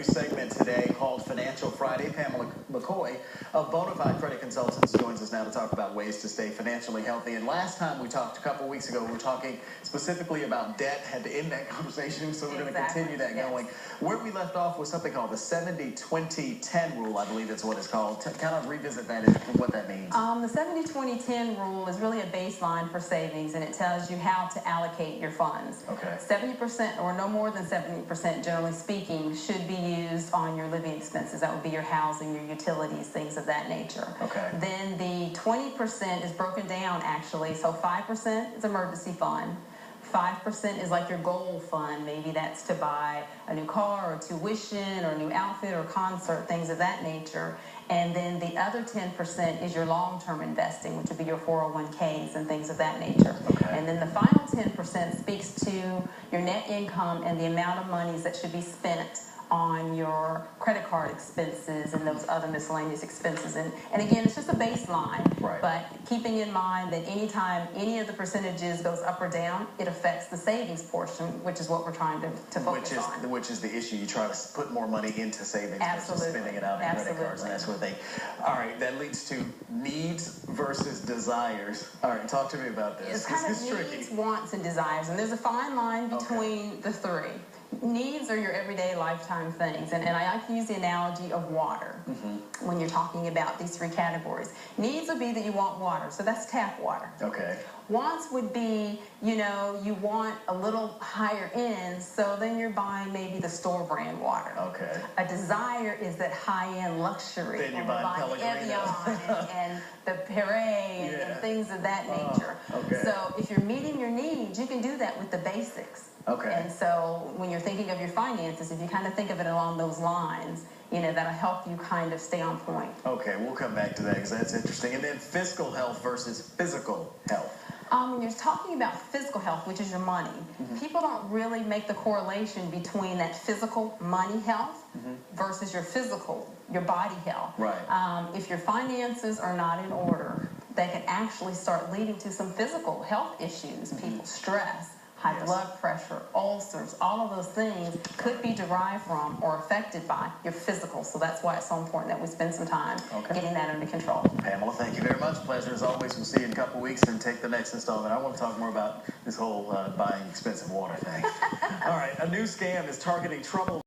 segment today called Financial Friday. Pamela McCoy of Bonafide Credit Consultants joins us now to talk about ways to stay financially healthy. And last time we talked, a couple weeks ago, we were talking specifically about debt. Had to end that conversation, so we're going to continue that going. Where we left off was something called the 70-20-10 rule, I believe that's what it's called. Kind of revisit that and what that means. The 70-20-10 rule is really a baseline for savings, and it tells you how to allocate your funds. Okay. 70% or no more than 70%, generally speaking, should be used on your living expenses. That would be your housing, your utilities, things of that nature. Okay. Then the 20% is broken down, actually. So 5% is emergency fund. 5% is like your goal fund. Maybe that's to buy a new car or tuition or a new outfit or concert, things of that nature. And then the other 10% is your long-term investing, which would be your 401ks and things of that nature. Okay. And then the final 10% speaks to your net income and the amount of monies that should be spent on your credit card expenses and those other miscellaneous expenses. And again, it's just a baseline. Right. But keeping in mind that anytime any of the percentages goes up or down, it affects the savings portion, which is what we're trying to focus on. Which is the issue. You try to put more money into savings Absolutely. versus spending it out in credit cards and that sort of thing. All right, that leads to needs versus desires. All right, talk to me about this. It's kind of needs, wants, and desires. And there's a fine line between the three. Needs are your everyday lifetime things, and I like to use the analogy of water when you're talking about these three categories. Needs would be that you want water, so that's tap water. Okay. Wants would be, you want a little higher end, so then you're buying maybe the store brand water. Okay. A desire is that high-end luxury. Then you're buying Evian and the Perrier and things of that nature. Okay. So if you're meeting your needs, you can do that with the basics. Okay. And so when you're thinking of your finances, if you kind of think of it along those lines, that'll help you kind of stay on point. Okay, we'll come back to that because that's interesting. And then fiscal health versus physical health. When you're talking about physical health, which is your money, people don't really make the correlation between that physical money health versus your physical, your body health. Right. If your finances are not in order, they can actually start leading to some physical health issues. People stress, high blood pressure, ulcers, all of those things could be derived from or affected by your physical. So that's why it's so important that we spend some time getting that under control. Pamela, thank you very much. Pleasure as always. We'll see you in a couple weeks and take the next installment. I want to talk more about this whole buying expensive water thing. All right, a new scam is targeting trouble.